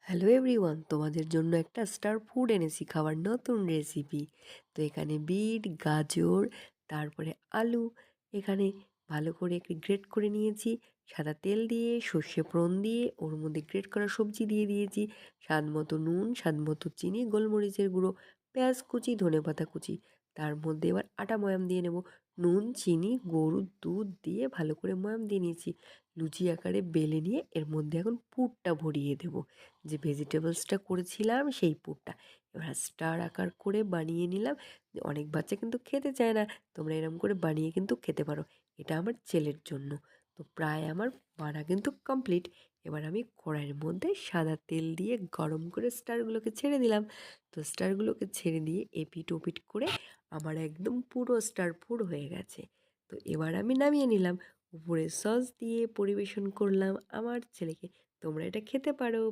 Hello everyone, তোমাদের জন্য একটা স্টার ফুড এনেছি, খাবার নতুন রেসিপি। তো এখানে বিট, গাজর, তারপরে আলু এখানে ভালো করে গ্রেট করে নিয়েছি। সাদা তেল দিয়ে, সর্ষে ফোড়ন দিয়ে, ওর মধ্যে গ্রেট করা সবজি দিয়ে দিয়েছি। স্বাদ মতো নুন, স্বাদ মতো চিনি, গোলমরিচের গুঁড়ো, পেঁয়াজ কুচি, ধনেপাতা কুচি। তার মধ্যে এবার আটা ময়াম দিয়ে নেব। নুন, চিনি, গরুর দুধ দিয়ে ভালো করে ময়াম দিয়ে নিয়েছি। লুচি আকারে বেলে নিয়ে এর মধ্যে এখন পুরটা ভরিয়ে দেবো। যে ভেজিটেবলসটা করেছিলাম সেই পুরটা এবার স্টার আকার করে বানিয়ে নিলাম। অনেক বাচ্চা কিন্তু খেতে চায় না, তোমরা এরকম করে বানিয়ে কিন্তু খেতে পারো। এটা আমার ছেলের জন্য। তো প্রায় আমার বানা কিন্তু কমপ্লিট। এবার আমি কড়াইয়ের মধ্যে সাদা তেল দিয়ে গরম করে স্টারগুলোকে ছেড়ে দিলাম। তো স্টারগুলোকে ছেড়ে দিয়ে এপিট ওপিট করে আমার একদম পুরো স্টার পুর হয়ে গেছে। তো এবার আমি নামিয়ে নিলাম, উপরে সস দিয়ে পরিবেশন করলাম আমার ছেলেকে। তোমরা এটা খেতে পারো।